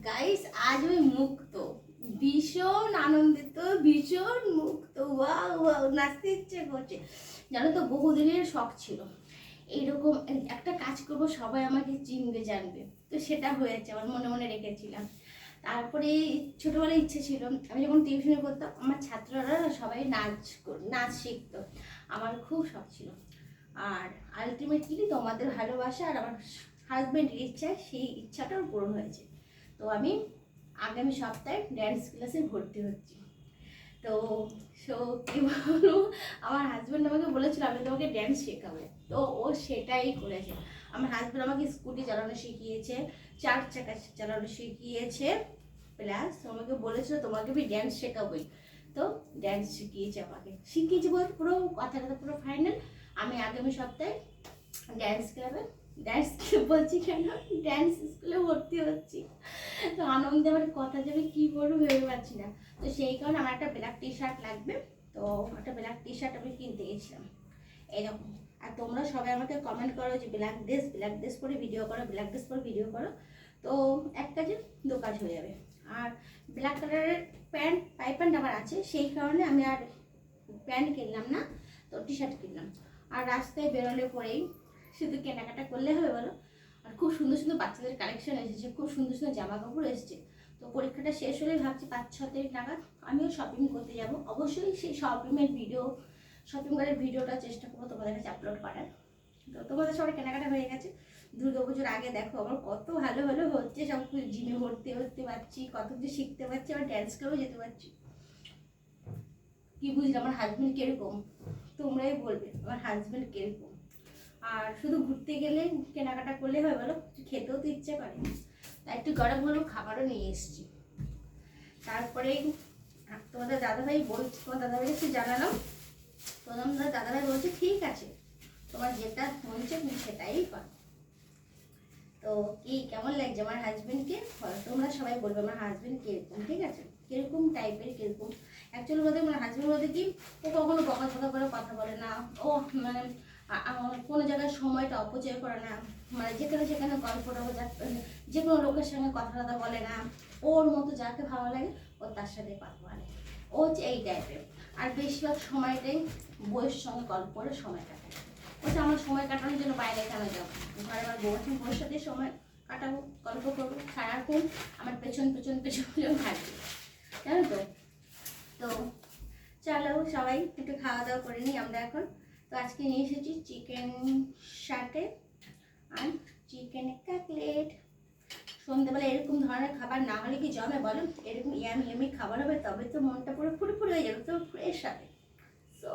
Guys আজ আমি মুক্ত, ভীষণ আনন্দিত, ভীষণ মুক্ত। ওয়াও ওয়াও, নাচতে ইচ্ছে করছে। জানো তো, বহুদিনের শখ ছিল এইরকম একটা কাজ করব, সবাই আমাকে চিনবে জানবে। তো সেটা হয়েছে, আমার মনে মনে রেখেছিলাম। তারপরে ছোটোবেলায় ইচ্ছে ছিল, আমি যখন টিউশনে করতাম আমার ছাত্ররা সবাই নাচ শিখতো। আমার খুব শখ ছিল। আর আলটিমেটলি তোমাদের ভালোবাসা আর আমার হাজব্যান্ডের ইচ্ছা, সেই ইচ্ছাটাও পূরণ হয়েছে। তো আমি আগামী সপ্তাহে ড্যান্স ক্লাসে ভর্তি হচ্ছি। তো সো কী বলবো, আমার হাজব্যান্ড আমাকে বলেছিল আমি তোমাকে ড্যান্স শেখাবো। তো ও সেটাই করেছে। আমার হাজব্যান্ড আমাকে স্কুটি চালানো শিখিয়েছে, 4 চাকা চালানো শিখিয়েছে, প্লাস আমাকে বলেছিল তোমাকে আমি ড্যান্স শেখাবোই। তো ড্যান্স শিখিয়েছে বলতে পুরো কথাটা পুরো ফাইনাল। আমি আগামী সপ্তাহে ড্যান্স ক্লাব বলছি কেন, ড্যান্স স্কুলে ভর্তি হচ্ছি। তো আনন্দে আমার কথা যাবে কী করবো ভেবে পাচ্ছি না। তো সেই কারণে আমার একটা ব্ল্যাক টি শার্ট লাগবে। তো একটা ব্ল্যাক টি শার্ট আমি কিনতে গেছিলাম এরকম। আর তোমরা সবাই আমাকে কমেন্ট করো যে ব্ল্যাক ড্রেস পরে ভিডিও করো, ব্ল্যাক ড্রেস পরে ভিডিও করো। তো এক কাজে দু কাজ হয়ে যাবে। আর ব্ল্যাক কালারের প্যান্ট আমার আছে, সেই কারণে আমি আর প্যান্ট কিনলাম না, তো টি শার্ট কিনলাম। আর রাস্তায় বেরোলে পরেই শুধু কেনাকাটা করলে হবে বলো। আর খুব সুন্দর সুন্দর বাচ্চাদের কালেকশন এসেছে, খুব সুন্দর সুন্দর জামা কাপড় এসেছে। তো পরীক্ষাটা শেষ হলে ভাবছি 5-6 তারিখ নাগাদ আমিও শপিং করতে যাব। অবশ্যই সেই শপিং করার ভিডিওটা চেষ্টা করবো তোমাদের কাছে আপলোড করার। তো তোমাদের সবাই কেনাকাটা হয়ে গেছে। দুর্গাপুজোর আগে দেখো আমার কত ভালো ভালো হচ্ছে, সব কিছু জিমে ভর্তি পারছি, কত কিছু শিখতে পারছি, আবার ড্যান্স ক্লাবেও যেতে পারছি। কি বুঝলে আমার হাজব্যান্ড কিরকম, তোমরাই বলবে আমার হাজব্যান্ড কিরকম। আর শুধু ঘুরতে গেলে কেনাকাটা করলে হয় বলো, খেতেও তো ইচ্ছে করে। তাই একটু গরম গরম খাবারও নিয়ে এসেছি। তারপরে তোমার দাদাভাই একটু জানালাম। তোমাদের দাদাভাই বলছে ঠিক আছে, তোমার যেটা মনছে তুমি সেটাই করো। তো কি কেমন লাগছে আমার হাজব্যান্ডকে, তোমরা সবাই বলবে আমার হাজব্যান্ড কিরকম, ঠিক আছে, কিরকম টাইপের কিরকম। অ্যাকচুয়ালি বলতে আমার হাজব্যান্ড বলতে কি, ও কখনো বকা করে কথা বলে না। ও মানে কোনো জায়গায় সময়টা অপচয় করে না। মানে যেখানে সেখানে গল্পটা যে কোনো লোকের সঙ্গে কথা বলে না। ওর মতো যাকে ভালো লাগে ও তার সাথে কথা বলে। ও হচ্ছে এই টাইপের। আর বেশিরভাগ সময়টাই বইয়ের সঙ্গে গল্প করে সময় কাটায়। ওটা আমার সময় কাটানোর জন্য বাইরে কেন যাবো, ঘরে আমার বউয়ের সাথে সময় কাটাবো, গল্প করবো, সারাক্ষণ আমার পেছন থাকবে, জানো তো। তো চলো সবাই একটু খাওয়া দাওয়া করে নিই আমরা এখন। তো আজকে নিয়ে এসেছি চিকেন শাটে আর চিকেন কাটলেট। সন্ধ্যেবেলা এরকম ধরনের খাবার না হলে কি জমে বলো, এরকম ইয়ামি খাবার হবে তবে তো মনটা পুরো ফুরফুরে হয়ে যাবে, তো ফ্রেশ হবে। সো